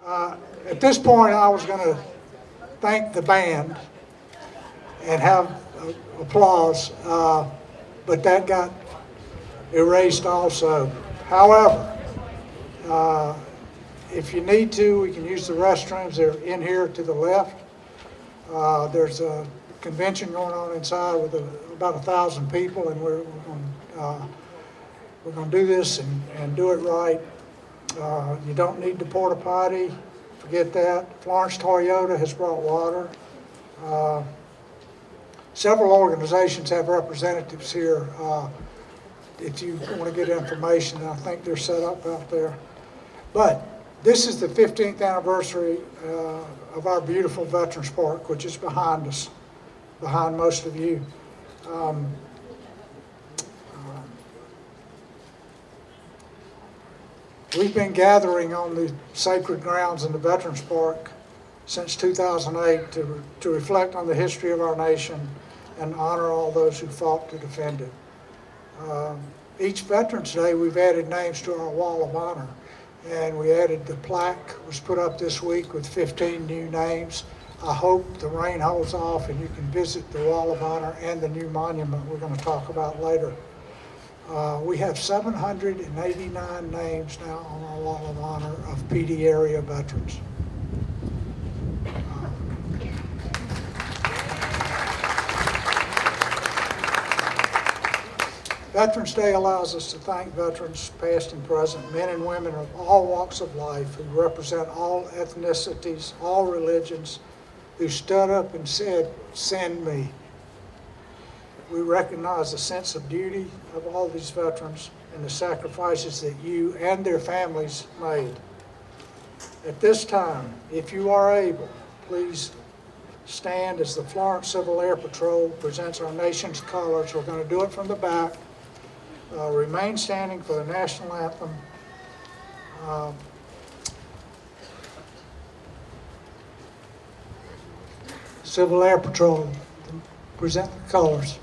At this point, I was going to thank the band and have applause, but that got erased also. However, if you need to, we can use the restrooms. They're in here to the left. There's a convention going on inside with about 1,000 people, and we're going to do this and do it right. You don't need the porta potty. Forget that. Florence Toyota has brought water. Several organizations have representatives here. If you want to get information, I think they're set up out there. But this is the 15th anniversary of our beautiful Veterans Park, which is behind us, behind most of you. We've been gathering on the sacred grounds in the Veterans Park since 2008 to reflect on the history of our nation and honor all those who fought to defend it. Each Veterans Day, we've added names to our Wall of Honor, and we added the plaque was put up this week with 15 new names. I hope the rain holds off and you can visit the Wall of Honor and the new monument we're going to talk about later. We have 789 names now on our Wall of Honor of PD area veterans. Veterans Day allows us to thank veterans, past and present, men and women of all walks of life who represent all ethnicities, all religions, who stood up and said, "Send me." We recognize the sense of duty of all these veterans and the sacrifices that you and their families made. At this time, if you are able, please stand as the Florence Civil Air Patrol presents our nation's colors. We're going to do it from the back. Remain standing for the national anthem. Civil Air Patrol, present the colors.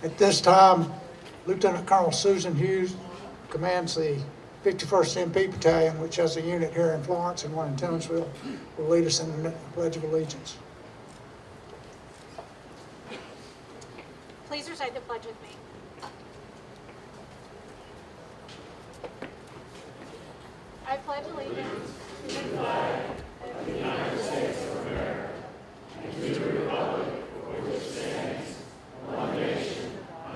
At this time, Lieutenant Colonel Susan Hughes commands the 51st MP Battalion, which has a unit here in Florence and one in Townsville, will lead us in the Pledge of Allegiance. Please recite the pledge with me. I pledge allegiance to the flag of the United States of America and to the republic for which it stands, one nation,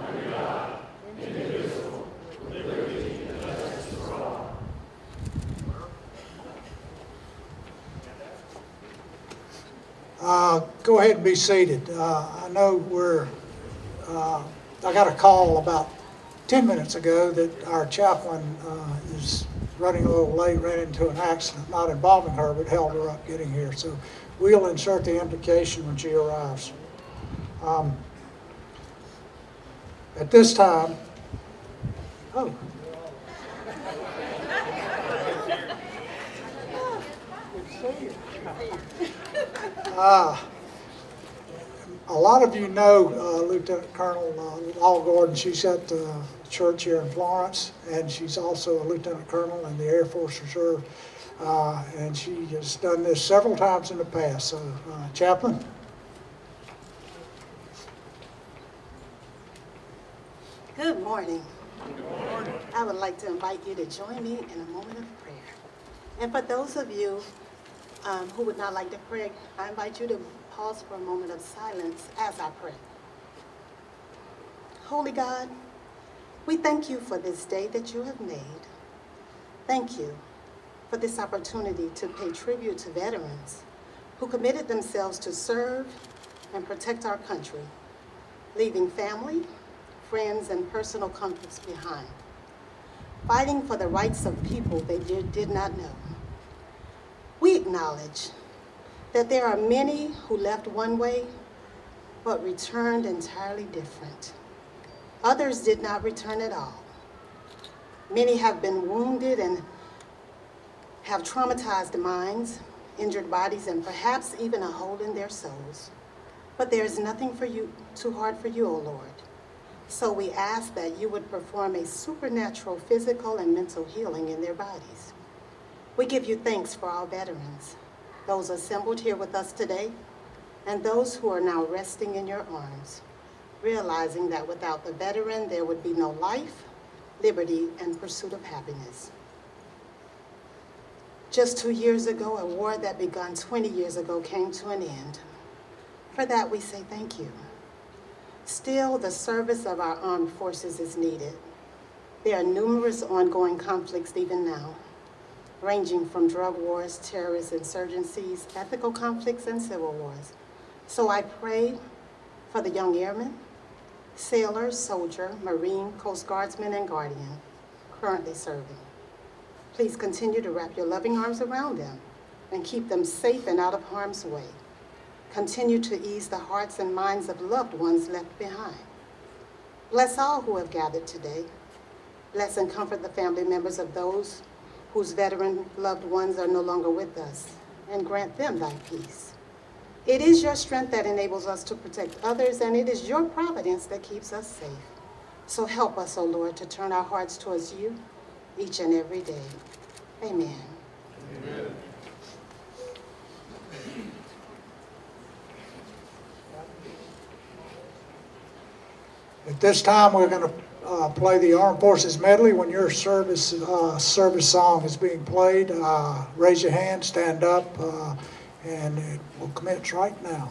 under God, indivisible, with liberty and justice for all. Go ahead and be seated. I know I got a call about 10 minutes ago that our chaplain is running a little late, ran into an accident, not involving her, but held her up getting here. So we'll insert the invocation when she arrives. Um, At this time, oh. A lot of you know Lieutenant Colonel Law Gordon. She's at the church here in Florence, and she's also a Lieutenant Colonel in the Air Force Reserve. And she has done this several times in the past. So, Chaplain. Good morning. I would like to invite you to join me in a moment of prayer. And for those of you who would not like to pray, I invite you to pause for a moment of silence as I pray. Holy God, we thank you for this day that you have made. Thank you for this opportunity to pay tribute to veterans who committed themselves to serve and protect our country, leaving family, friends, and personal comforts behind, fighting for the rights of people they did not know. We acknowledge that there are many who left one way, but returned entirely different. Others did not return at all. Many have been wounded and have traumatized minds, injured bodies, and perhaps even a hole in their souls. But there is nothing too hard for you, O Lord. So we ask that you would perform a supernatural physical and mental healing in their bodies. We give you thanks for our veterans, those assembled here with us today, and those who are now resting in your arms, realizing that without the veteran, there would be no life, liberty, and pursuit of happiness. Just 2 years ago, a war that began 20 years ago came to an end. For that, we say thank you. Still, the service of our armed forces is needed. There are numerous ongoing conflicts even now, ranging from drug wars, terrorist insurgencies, ethical conflicts, and civil wars. So I pray for the young airmen, sailor, soldier, Marine, Coast Guardsman, and Guardian currently serving. Please continue to wrap your loving arms around them and keep them safe and out of harm's way. Continue to ease the hearts and minds of loved ones left behind. Bless all who have gathered today. Bless and comfort the family members of those whose veteran loved ones are no longer with us, and grant them thy peace. It is your strength that enables us to protect others, and it is your providence that keeps us safe. So help us, O Lord, to turn our hearts towards you each and every day. Amen. Amen. At this time, we're going to play the Armed Forces Medley. When your service song is being played, raise your hand, stand up, and it will commence right now.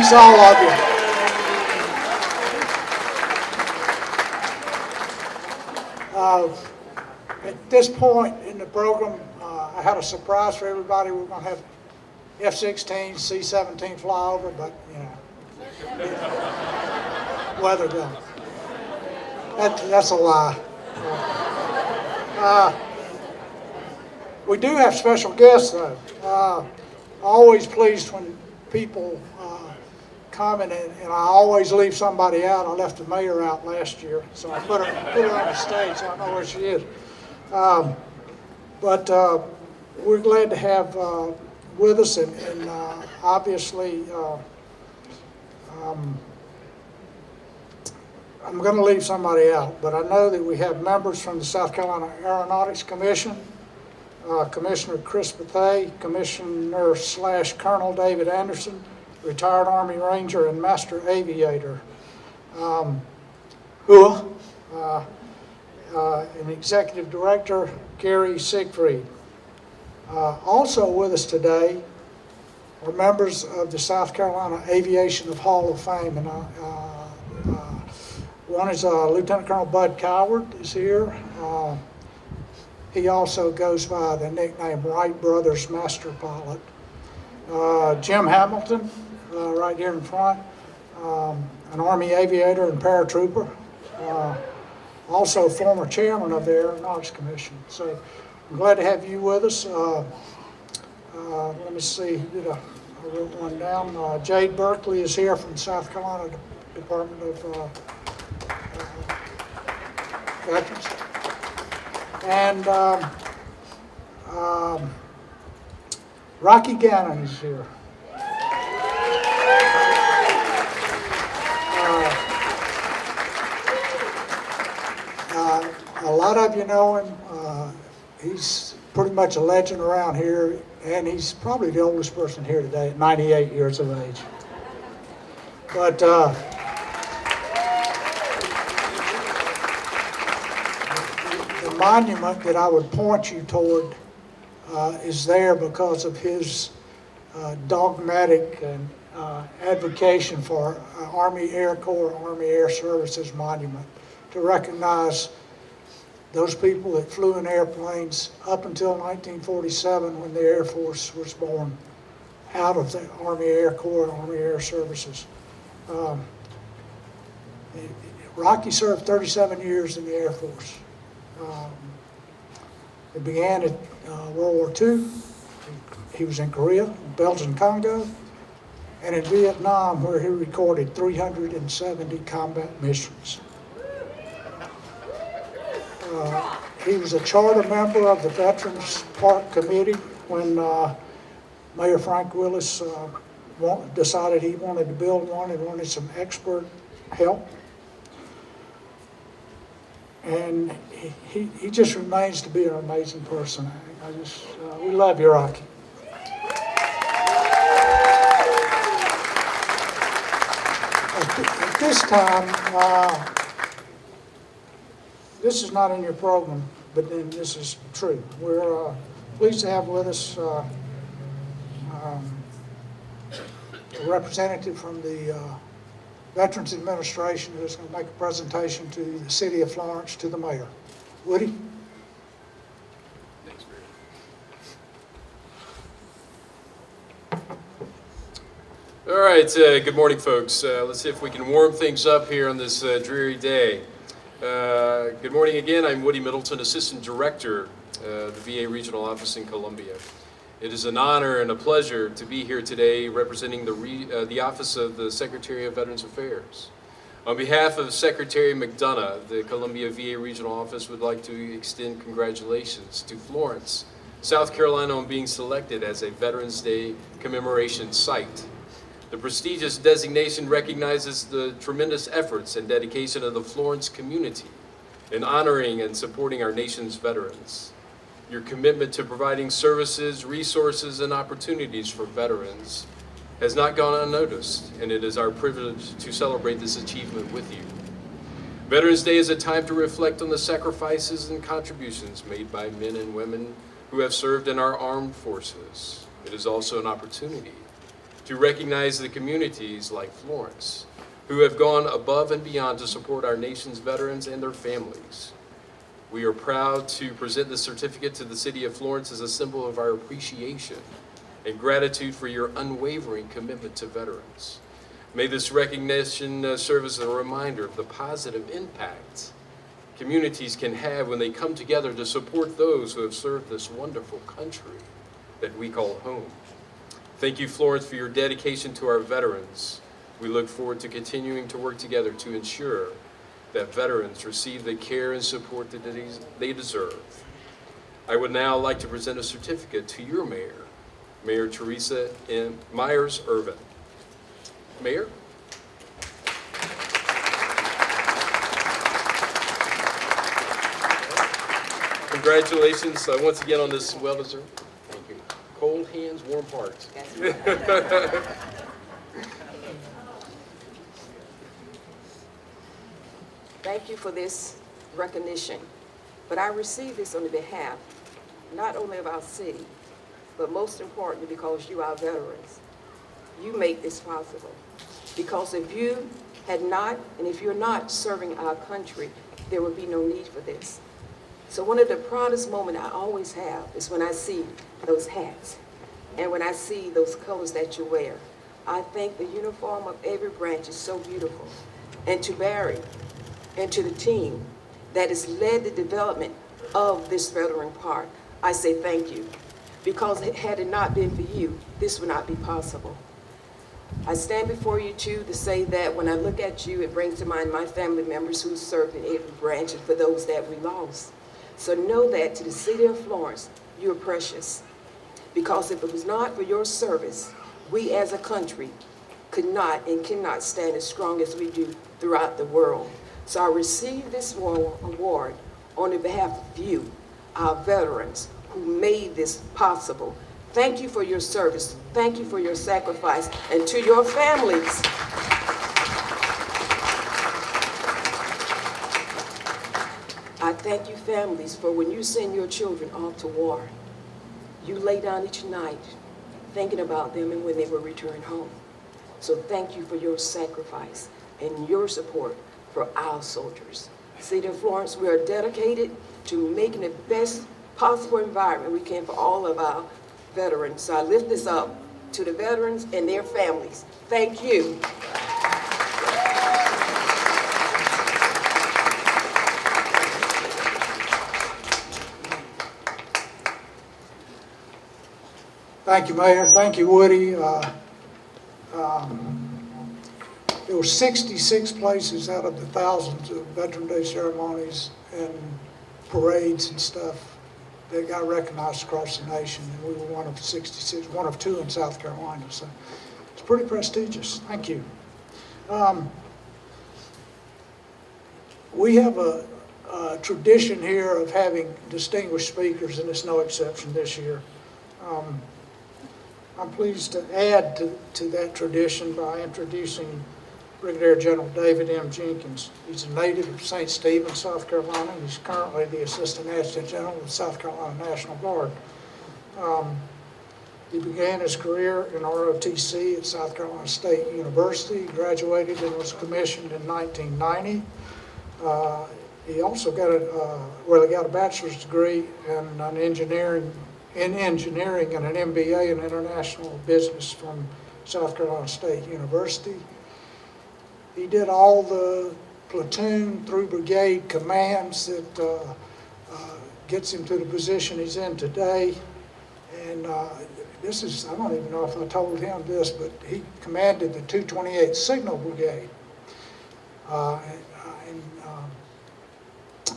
Thanks all of you. At this point in the program, I had a surprise for everybody. We're going to have F-16, C-17 fly over, but, you know, weather done. That's a lie. We do have special guests, though. Always pleased when people come, and I always leave somebody out. I left the mayor out last year, so I put her on the stage so I know where she is. But we're glad to have with us, and obviously I'm going to leave somebody out, but I know that we have members from the South Carolina Aeronautics Commission, Commissioner Chris Bethea, Commissioner/Colonel David Anderson, retired Army Ranger and Master Aviator, and Executive Director Gary Siegfried. Also with us today are members of the South Carolina Aviation Hall of Fame, and one is Lieutenant Colonel Bud Coward is here. He also goes by the nickname Wright Brothers Master Pilot. Jim Hamilton, right here in front, an Army aviator and paratrooper. Also former chairman of the Aeronautics Commission. So I'm glad to have you with us. Let me see, I wrote one down. Jade Berkeley is here from South Carolina Department of Veterans. And Rocky Gannon is here. A lot of you know him. He's pretty much a legend around here, and he's probably the oldest person here today at 98 years of age. But the monument that I would point you toward is there because of his dogmatic and advocacy for Army Air Corps, Army Air Services monument to recognize those people that flew in airplanes up until 1947 when the Air Force was born out of the Army Air Corps and Army Air Services. Rocky served 37 years in the Air Force. It began at World War II. He was in Korea, Belgian Congo, and in Vietnam, where he recorded 370 combat missions. He was a charter member of the Veterans Park Committee when Mayor Frank Willis decided he wanted to build one and wanted some expert help. And he just remains to be an amazing person. We love you, Rocky. At this time, this is not in your program, but then this is true. We're pleased to have with us a representative from the Veterans Administration who's going to make a presentation to the city of Florence, to the mayor. Woody? Thanks, Barry. All right, good morning, folks. Let's see if we can warm things up here on this dreary day. Good morning again. I'm Woody Middleton, Assistant Director of the VA Regional Office in Columbia. It is an honor and a pleasure to be here today representing the Office of the Secretary of Veterans Affairs. On behalf of Secretary McDonough, the Columbia VA Regional Office would like to extend congratulations to Florence, South Carolina, on being selected as a Veterans Day commemoration site. The prestigious designation recognizes the tremendous efforts and dedication of the Florence community in honoring and supporting our nation's veterans. Your commitment to providing services, resources, and opportunities for veterans has not gone unnoticed, and it is our privilege to celebrate this achievement with you. Veterans Day is a time to reflect on the sacrifices and contributions made by men and women who have served in our armed forces. It is also an opportunity to recognize the communities like Florence, who have gone above and beyond to support our nation's veterans and their families. We are proud to present this certificate to the City of Florence as a symbol of our appreciation and gratitude for your unwavering commitment to veterans. May this recognition serve as a reminder of the positive impact communities can have when they come together to support those who have served this wonderful country that we call home. Thank you, Florence, for your dedication to our veterans. We look forward to continuing to work together to ensure that veterans receive the care and support that they deserve. I would now like to present a certificate to your mayor, Mayor Teresa M. Myers-Irvin. Mayor? Congratulations once again on this well-deserved. Thank you. Cold hands, warm hearts. Thank you for this recognition, but I receive this on the behalf not only of our city, but most importantly because you are veterans. You make this possible. Because if you had not, and if you're not serving our country, there would be no need for this. So one of the proudest moments I always have is when I see those hats and when I see those colors that you wear. I think the uniform of every branch is so beautiful. And to Barry, and to the team that has led the development of this veteran park, I say thank you. Because had it not been for you, this would not be possible. I stand before you too to say that when I look at you, it brings to mind my family members who served in every branch and for those that we lost. So know that to the city of Florence, you're precious. Because if it was not for your service, we as a country could not and cannot stand as strong as we do throughout the world. So I receive this award on the behalf of you, our veterans, who made this possible. Thank you for your service. Thank you for your sacrifice. And to your families, I thank you families for when you send your children off to war, you lay down each night thinking about them and when they will return home. So thank you for your sacrifice and your support for our soldiers. City of Florence, we are dedicated to making the best possible environment we can for all of our veterans. So I lift this up to the veterans and their families. Thank you. Thank you, Mayor. Thank you, Woody. There were 66 places out of the thousands of Veteran Day ceremonies and parades and stuff that got recognized across the nation, and we were one of 66, one of 2 in South Carolina, so it's pretty prestigious. Thank you. We have a tradition here of having distinguished speakers, and it's no exception this year. I'm pleased to add to that tradition by introducing Brigadier General David M. Jenkins. He's a native of St. Stephen, South Carolina. He's currently the Assistant Adjutant General of the South Carolina National Guard. He began his career in ROTC at South Carolina State University. He graduated and was commissioned in 1990. He also got a bachelor's degree in engineering and an MBA in international business from South Carolina State University. He did all the platoon through brigade commands that gets him to the position he's in today. And this is, I don't even know if I told him this, but he commanded the 228th Signal Brigade.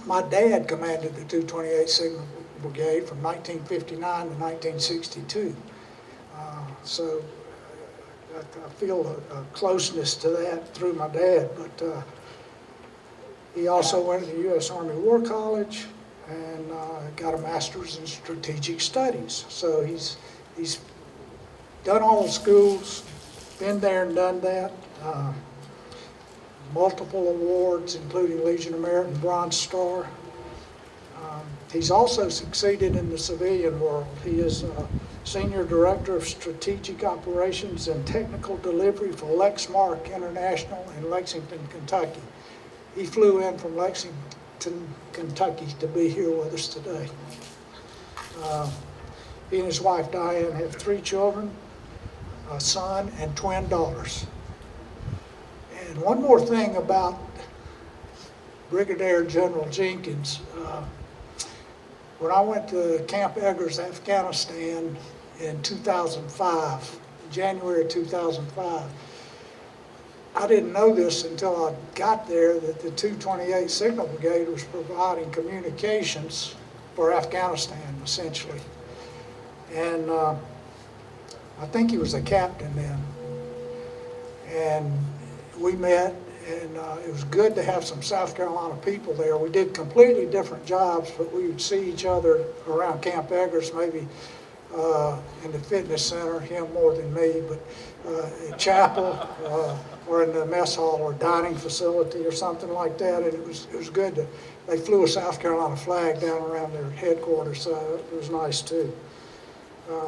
My dad commanded the 228th Signal Brigade from 1959 to 1962. So I feel a closeness to that through my dad, but he also went to the U.S. Army War College and got a master's in strategic studies. So he's done all the schools, been there and done that. Multiple awards, including Legion of Merit and Bronze Star. He's also succeeded in the civilian world. He is Senior Director of Strategic Operations and Technical Delivery for Lexmark International in Lexington, Kentucky. He flew in from Lexington, Kentucky to be here with us today. He and his wife Diane have 3 children, a son and twin daughters. And one more thing about Brigadier General Jenkins. When I went to Camp Eggers, Afghanistan in 2005, January 2005, I didn't know this until I got there that the 228 Signal Brigade was providing communications for Afghanistan, essentially. And I think he was a captain then. And we met, and it was good to have some South Carolina people there. We did completely different jobs, but we would see each other around Camp Eggers, maybe in the fitness center, him more than me, but at chapel or in the mess hall or dining facility or something like that. And it was good to, they flew a South Carolina flag down around their headquarters, so it was nice too.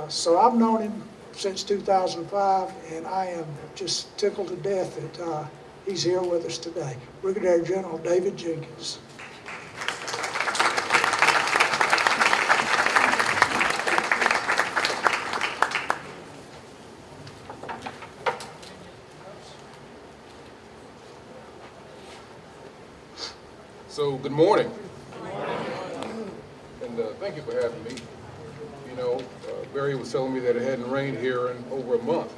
So I've known him since 2005, and I am just tickled to death that he's here with us today. Brigadier General David Jenkins. So, good morning. And thank you for having me. You know, Barry was telling me that it hadn't rained here in over a month.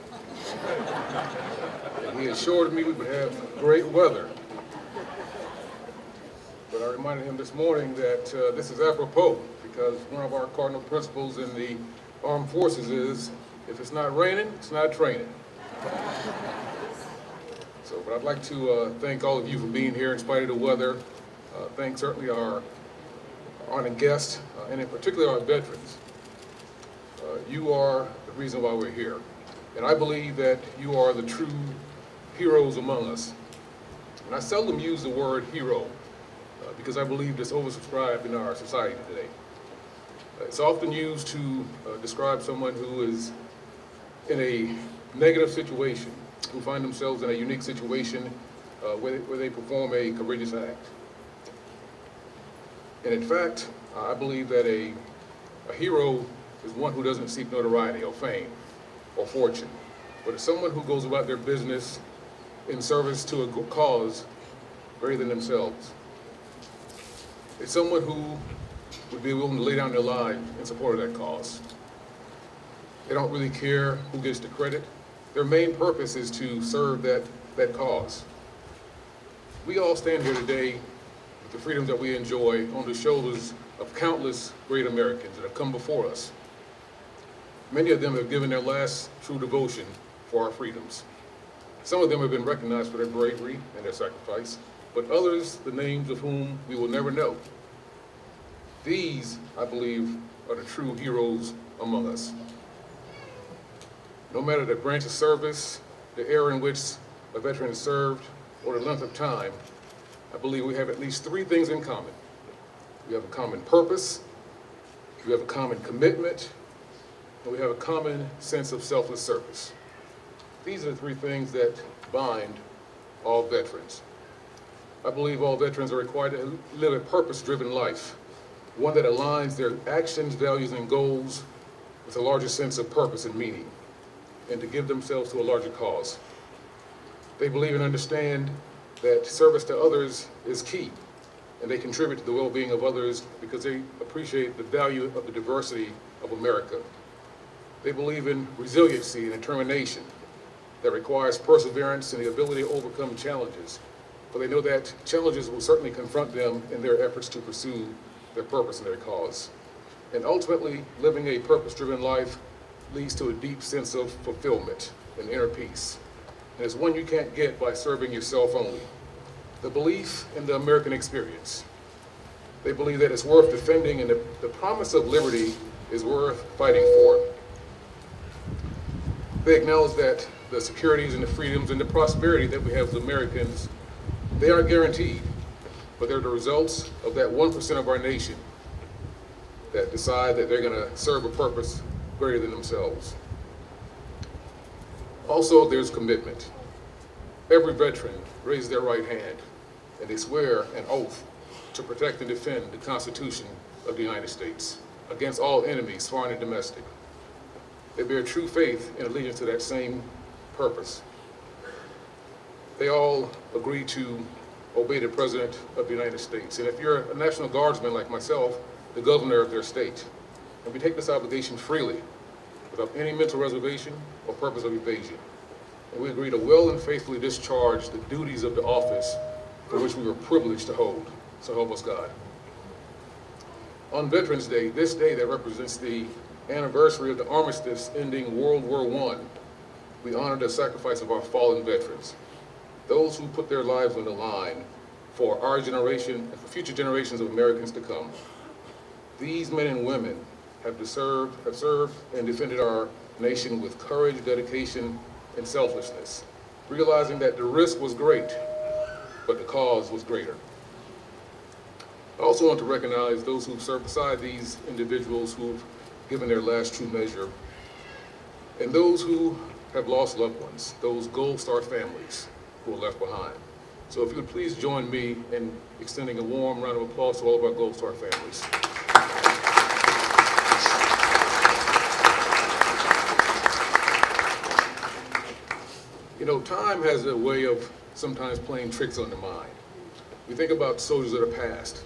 And he assured me we would have great weather. But I reminded him this morning that this is apropos, because one of our cardinal principles in the armed forces is, if it's not raining, it's not training. So, but I'd like to thank all of you for being here in spite of the weather. Thank certainly our honored guests, and in particular our veterans. You are the reason why we're here. And I believe that you are the true heroes among us. And I seldom use the word hero because I believe it's oversubscribed in our society today. It's often used to describe someone who is in a negative situation, who find themselves in a unique situation where they perform a courageous act. And in fact, I believe that a hero is one who doesn't seek notoriety or fame or fortune, but it's someone who goes about their business in service to a good cause greater than themselves. It's someone who would be willing to lay down their life in support of that cause. They don't really care who gets the credit. Their main purpose is to serve that cause. We all stand here today with the freedoms that we enjoy on the shoulders of countless great Americans that have come before us. Many of them have given their last true devotion for our freedoms. Some of them have been recognized for their bravery and their sacrifice, but others, the names of whom we will never know. These, I believe, are the true heroes among us. No matter the branch of service, the era in which a veteran is served, or the length of time, I believe we have at least 3 things in common. We have a common purpose, we have a common commitment, and we have a common sense of selfless service. These are the 3 things that bind all veterans. I believe all veterans are required to live a purpose-driven life, one that aligns their actions, values, and goals with a larger sense of purpose and meaning, and to give themselves to a larger cause. They believe and understand that service to others is key, and they contribute to the well-being of others because they appreciate the value of the diversity of America. They believe in resiliency and determination that requires perseverance and the ability to overcome challenges, for they know that challenges will certainly confront them in their efforts to pursue their purpose and their cause. And ultimately, living a purpose-driven life leads to a deep sense of fulfillment and inner peace. And it's one you can't get by serving yourself only. The belief in the American experience. They believe that it's worth defending and the promise of liberty is worth fighting for. They acknowledge that the securities and the freedoms and the prosperity that we have as Americans, they aren't guaranteed, but they're the results of that 1% of our nation that decide that they're going to serve a purpose greater than themselves. Also, there's commitment. Every veteran raises their right hand and they swear an oath to protect and defend the Constitution of the United States against all enemies, foreign and domestic. They bear true faith and allegiance to that same purpose. They all agree to obey the President of the United States. And if you're a National Guardsman like myself, the governor of their state. And we take this obligation freely, without any mental reservation or purpose of evasion. And we agree to well and faithfully discharge the duties of the office for which we were privileged to hold. So help us God. On Veterans Day, this day that represents the anniversary of the armistice ending World War I, we honor the sacrifice of our fallen veterans, those who put their lives on the line for our generation and for future generations of Americans to come. These men and women have served and defended our nation with courage, dedication, and selflessness, realizing that the risk was great, but the cause was greater. I also want to recognize those who've served beside these individuals who've given their last true measure, and those who have lost loved ones, those Gold Star families who are left behind. So if you would please join me in extending a warm round of applause to all of our Gold Star families. You know, time has a way of sometimes playing tricks on the mind. We think about soldiers that are past,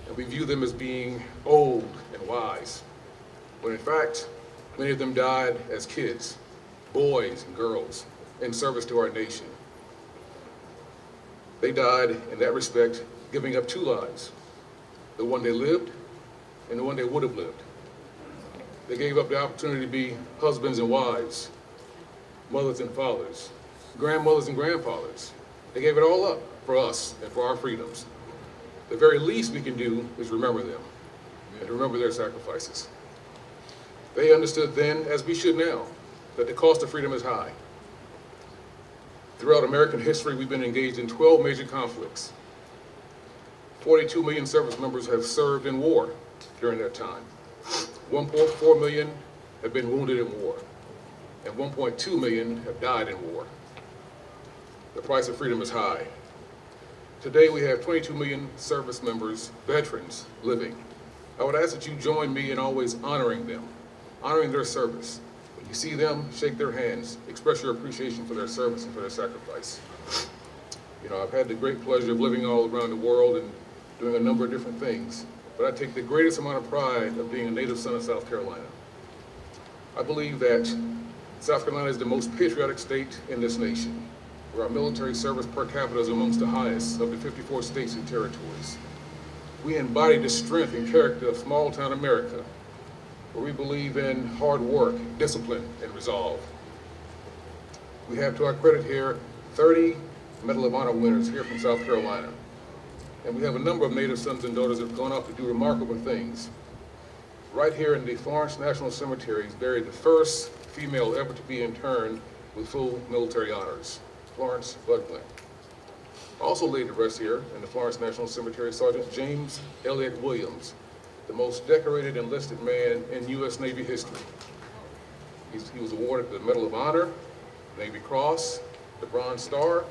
and we view them as being old and wise, when in fact, many of them died as kids, boys and girls, in service to our nation. They died, in that respect, giving up two lives, the one they lived and the one they would have lived. They gave up the opportunity to be husbands and wives, mothers and fathers, grandmothers and grandfathers. They gave it all up for us and for our freedoms. The very least we can do is remember them and to remember their sacrifices. They understood then, as we should now, that the cost of freedom is high. Throughout American history, we've been engaged in 12 major conflicts. 42 million service members have served in war during that time. 1.4 million have been wounded in war, and 1.2 million have died in war. The price of freedom is high. Today we have 22 million service members, veterans, living. I would ask that you join me in always honoring them, honoring their service. When you see them, shake their hands, express your appreciation for their service and for their sacrifice. You know, I've had the great pleasure of living all around the world and doing a number of different things, but I take the greatest amount of pride of being a native son of South Carolina. I believe that South Carolina is the most patriotic state in this nation, where our military service per capita is amongst the highest of the 54 states and territories. We embody the strength and character of small town America, where we believe in hard work, discipline, and resolve. We have to our credit here 30 Medal of Honor winners here from South Carolina. And we have a number of native sons and daughters that have gone off to do remarkable things. Right here in the Florence National Cemetery is buried the first female ever to be interned with full military honors, Florence Budwin. Also laid to rest here in the Florence National Cemetery, Sergeant James Elliott Williams, the most decorated enlisted man in U.S. Navy history. He was awarded the Medal of Honor, Navy Cross, the Bronze Star,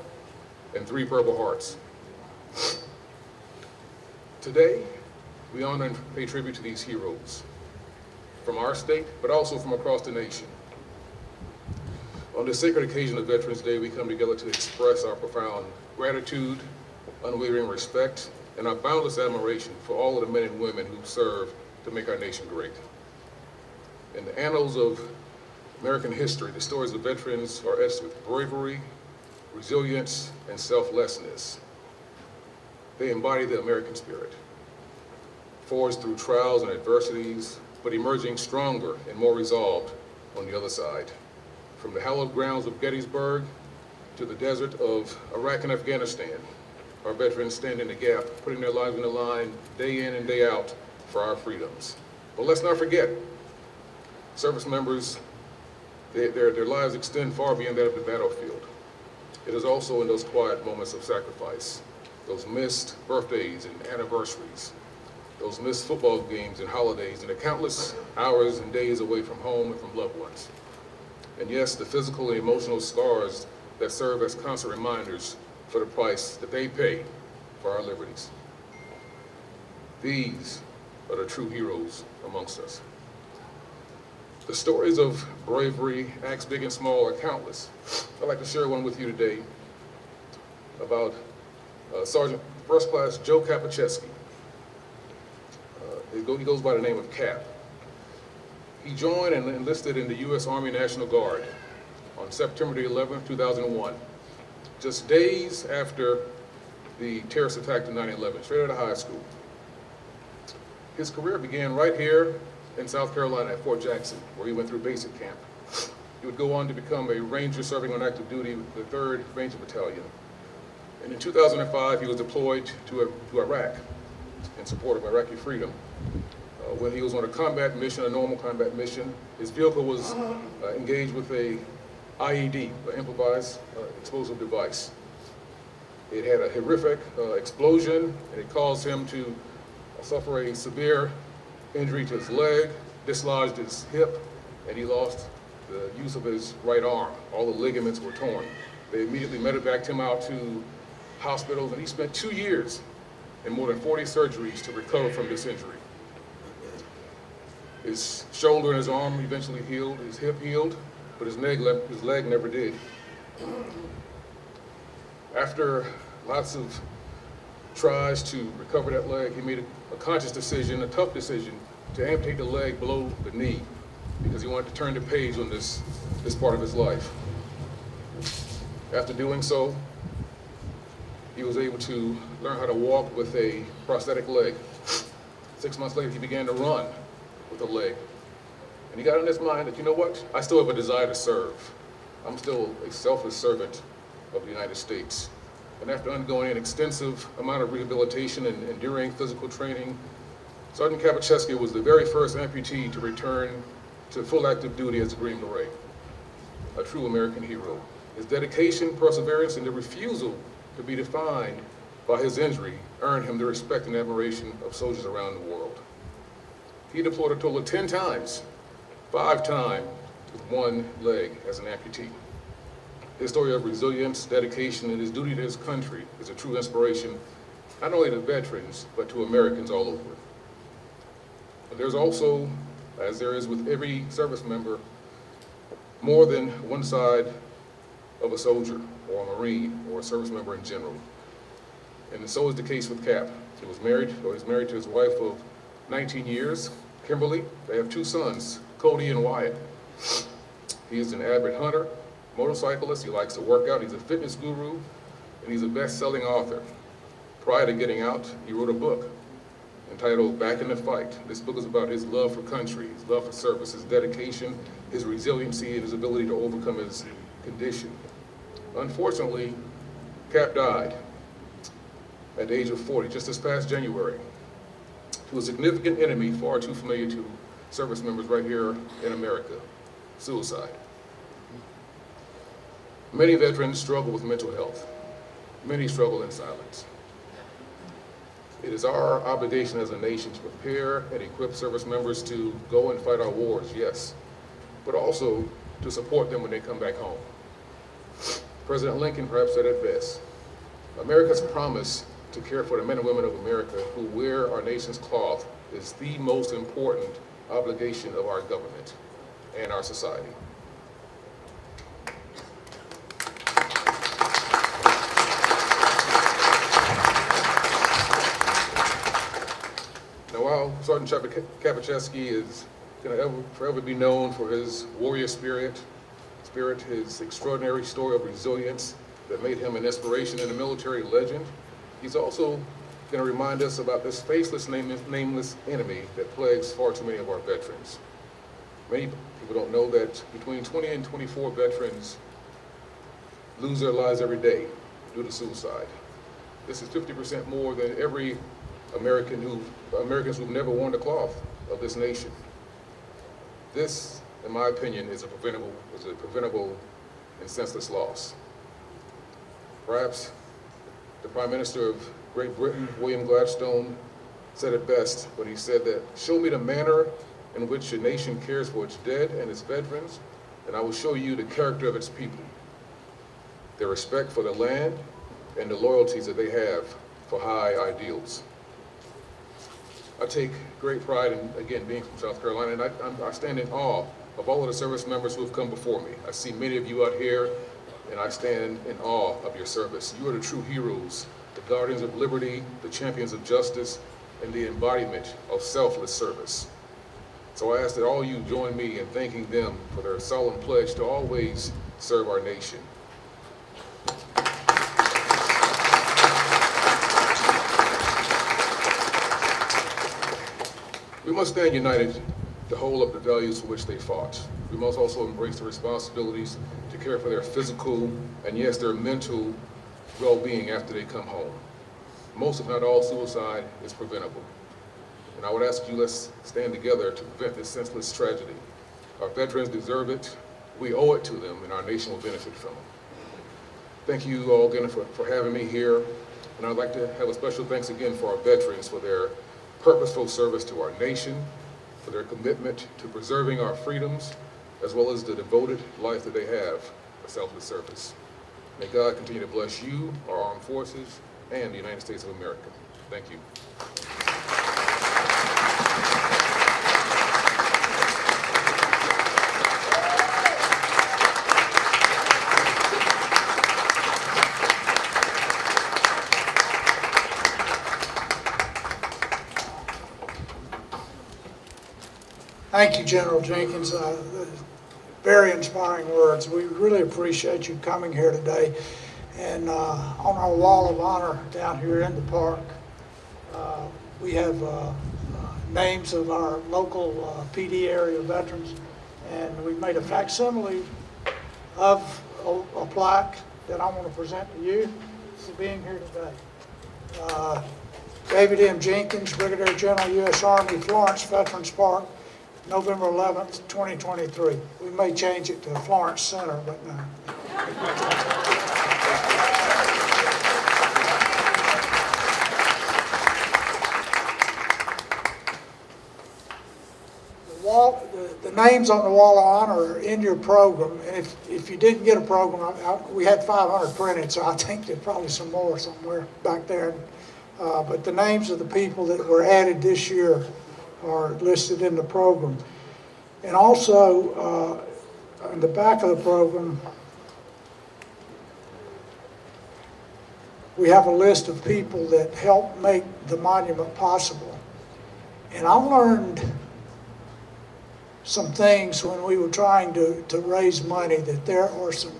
and 3 Purple Hearts. Today, we honor and pay tribute to these heroes from our state, but also from across the nation. On this sacred occasion of Veterans Day, we come together to express our profound gratitude, unwavering respect, and our boundless admiration for all of the men and women who serve to make our nation great. In the annals of American history, the stories of veterans are etched with bravery, resilience, and selflessness. They embody the American spirit, forged through trials and adversities, but emerging stronger and more resolved on the other side. From the hallowed grounds of Gettysburg to the desert of Iraq and Afghanistan, our veterans stand in the gap, putting their lives on the line day in and day out for our freedoms. But let's not forget, service members, their lives extend far beyond that of the battlefield. It is also in those quiet moments of sacrifice, those missed birthdays and anniversaries, those missed football games and holidays, and the countless hours and days away from home and from loved ones. And yes, the physical and emotional scars that serve as constant reminders for the price that they pay for our liberties. These are the true heroes amongst us. The stories of bravery, acts big and small, are countless. I'd like to share one with you today about Sergeant First Class Joe Kapacheski. He goes by the name of Cap. He joined and enlisted in the U.S. Army National Guard on September the 11th, 2001, just days after the terrorist attack of 9/11, straight out of high school. His career began right here in South Carolina at Fort Jackson, where he went through basic camp. He would go on to become a Ranger serving on active duty with the 3rd Ranger Battalion. And in 2005, he was deployed to Iraq in support of Iraqi freedom. When he was on a combat mission, a normal combat mission, his vehicle was engaged with a IED, an improvised explosive device. It had a horrific explosion, and it caused him to suffer a severe injury to his leg, dislodged his hip, and he lost the use of his right arm. All the ligaments were torn. They immediately medevaced him out to hospitals, and he spent 2 years and more than 40 surgeries to recover from this injury. His shoulder and his arm eventually healed, his hip healed, but his leg never did. After lots of tries to recover that leg, he made a conscious decision, a tough decision, to amputate the leg below the knee because he wanted to turn the page on this part of his life. After doing so, he was able to learn how to walk with a prosthetic leg. 6 months later, he began to run with a leg. And he got in his mind that, you know what, I still have a desire to serve. I'm still a selfless servant of the United States. And after undergoing an extensive amount of rehabilitation and enduring physical training, Sergeant Kapacheski was the very first amputee to return to full active duty as a Green Beret, a true American hero. His dedication, perseverance, and the refusal to be defined by his injury earned him the respect and admiration of soldiers around the world. He deployed a total of 10 times, 5 times with one leg as an amputee. His story of resilience, dedication, and his duty to his country is a true inspiration, not only to veterans, but to Americans all over. But there's also, as there is with every service member, more than one side of a soldier or a Marine or a service member in general. And so is the case with Cap. He's married to his wife of 19 years, Kimberly. They have 2 sons, Cody and Wyatt. He is an avid hunter, motorcyclist. He likes to work out. He's a fitness guru, and he's a best-selling author. Prior to getting out, he wrote a book entitled Back in the Fight. This book is about his love for country, his love for service, his dedication, his resiliency, and his ability to overcome his condition. Unfortunately, Cap died at the age of 40, just this past January, to a significant enemy far too familiar to service members right here in America: suicide. Many veterans struggle with mental health. Many struggle in silence. It is our obligation as a nation to prepare and equip service members to go and fight our wars, yes, but also to support them when they come back home. President Lincoln perhaps said it best: America's promise to care for the men and women of America who wear our nation's cloth is the most important obligation of our government and our society. Now, while Sergeant Kapacheski is going to forever be known for his warrior spirit, his extraordinary story of resilience that made him an inspiration and a military legend, he's also going to remind us about this faceless, nameless enemy that plagues far too many of our veterans. Many people don't know that between 20 and 24 veterans lose their lives every day due to suicide. This is 50% more than every Americans who've never worn the cloth of this nation. This, in my opinion, is a preventable and senseless loss. Perhaps the Prime Minister of Great Britain, William Gladstone, said it best when he said that, "Show me the manner in which a nation cares for its dead and its veterans, and I will show you the character of its people, their respect for the land, and the loyalties that they have for high ideals." I take great pride in, again, being from South Carolina, and I stand in awe of all of the service members who have come before me. I see many of you out here, and I stand in awe of your service. You are the true heroes, the guardians of liberty, the champions of justice, and the embodiment of selfless service. So I ask that all you join me in thanking them for their solemn pledge to always serve our nation. We must stand united to hold up the values for which they fought. We must also embrace the responsibilities to care for their physical and, yes, their mental well-being after they come home. Most, if not all, suicide is preventable. And I would ask you, let's stand together to prevent this senseless tragedy. Our veterans deserve it, we owe it to them, and our nation will benefit from it. Thank you all again for having me here. And I'd like to have a special thanks again for our veterans for their purposeful service to our nation, for their commitment to preserving our freedoms, as well as the devoted life that they have for selfless service. May God continue to bless you, our armed forces, and the United States of America. Thank you. Thank you, General Jenkins. Very inspiring words. We really appreciate you coming here today. And on our wall of honor down here in the park, we have names of our local PD area veterans, and we made a facsimile of a plaque that I want to present to you for being here today. David M. Jenkins, Brigadier General, U.S. Army, Florence Veterans Park, November 11th, 2023. We may change it to Florence Center, but no. The names on the wall of honor are in your program, and if you didn't get a program, we had 500 printed, so I think there's probably some more somewhere back there. But the names of the people that were added this year are listed in the program. And also, in the back of the program, we have a list of people that helped make the monument possible. And I learned some things when we were trying to raise money, that there are some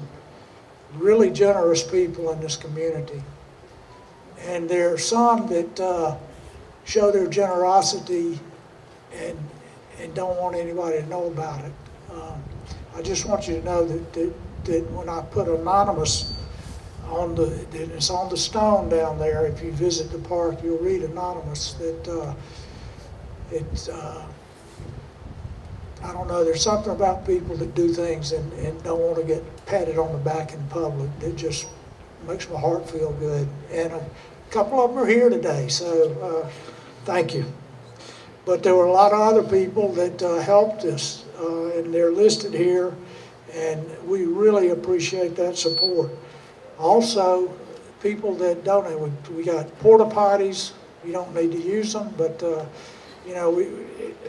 really generous people in this community. And there are some that show their generosity and don't want anybody to know about it. I just want you to know that when I put anonymous it's on the stone down there. If you visit the park, you'll read anonymous that I don't know, there's something about people that do things and don't want to get patted on the back in public. It just makes my heart feel good. And a couple of them are here today, so thank you. But there were a lot of other people that helped us, and they're listed here, and we really appreciate that support. Also, people that donate, we got porta potties. You don't need to use them, but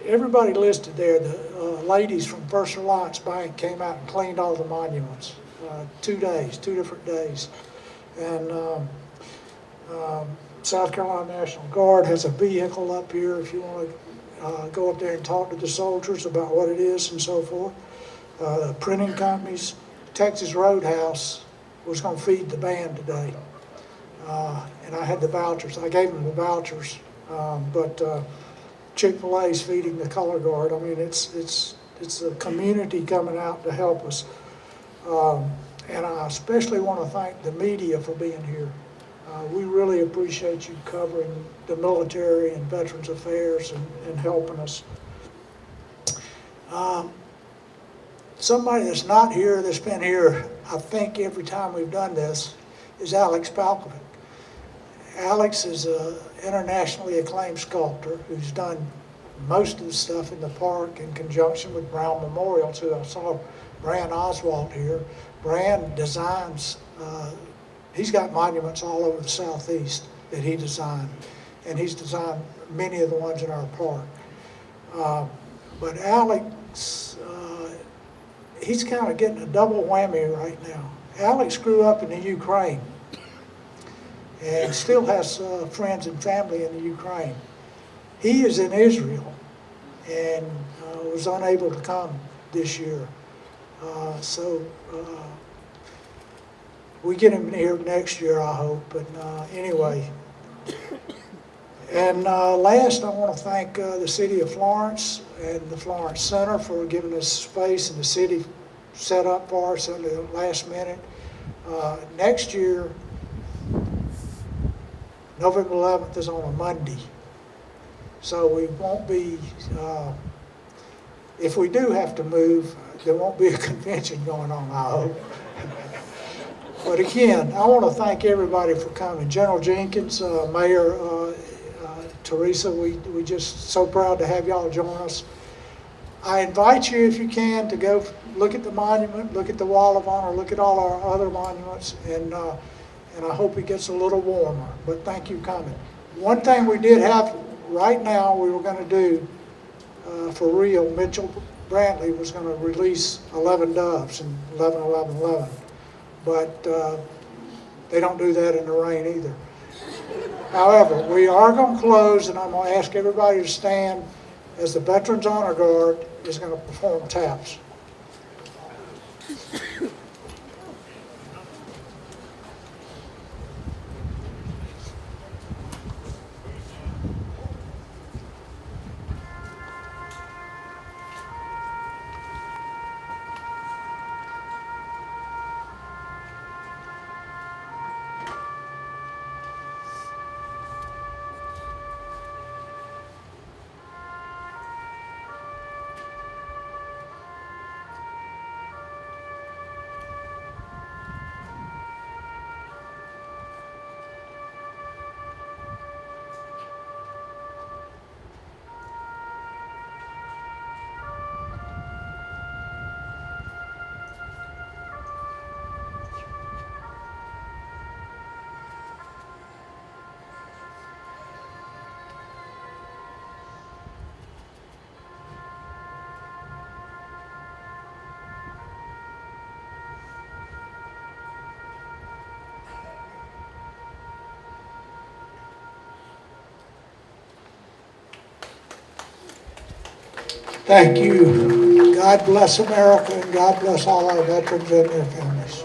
everybody listed there. The ladies from First Reliance Bank came out and cleaned all the monuments. 2 days, 2 different days, and South Carolina National Guard has a vehicle up here if you want to go up there and talk to the soldiers about what it is and so forth. Printing companies, Texas Roadhouse was going to feed the band today, and I had the vouchers. I gave them the vouchers, but Chick-fil-A's feeding the color guard. I mean, it's the community coming out to help us, and I especially want to thank the media for being here. We really appreciate you covering the military and Veterans Affairs and helping us. Somebody that's not here, that's been here, I think every time we've done this, is Alex Palkovic. Alex is an internationally acclaimed sculptor who's done most of the stuff in the park in conjunction with Brown Memorial too. I saw Brian Oswald here. Brian designs, he's got monuments all over the southeast that he designed, and he's designed many of the ones in our park. But Alex, he's kind of getting a double whammy right now. Alex grew up in the Ukraine and still has friends and family in the Ukraine. He is in Israel and was unable to come this year. So we get him here next year, I hope. But anyway. And last, I want to thank the city of Florence and the Florence Center for giving us space, and the city set up for us at the last minute. Next year, November 11th is on a Monday. So we won't be, if we do have to move, there won't be a convention going on, I hope. But again, I want to thank everybody for coming. General Jenkins, Mayor Teresa, we just so proud to have y'all join us. I invite you, if you can, to go look at the monument, look at the Wall of Honor, look at all our other monuments, and I hope it gets a little warmer. But thank you for coming. One thing we did have right now, we were going to do for real, Mitchell Brantley was going to release 11 doves in 11, 11, 11. But they don't do that in the rain either. However, we are going to close, and I'm going to ask everybody to stand as the Veterans Honor Guard is going to perform taps. Thank you. God bless America, and God bless all our veterans and their families.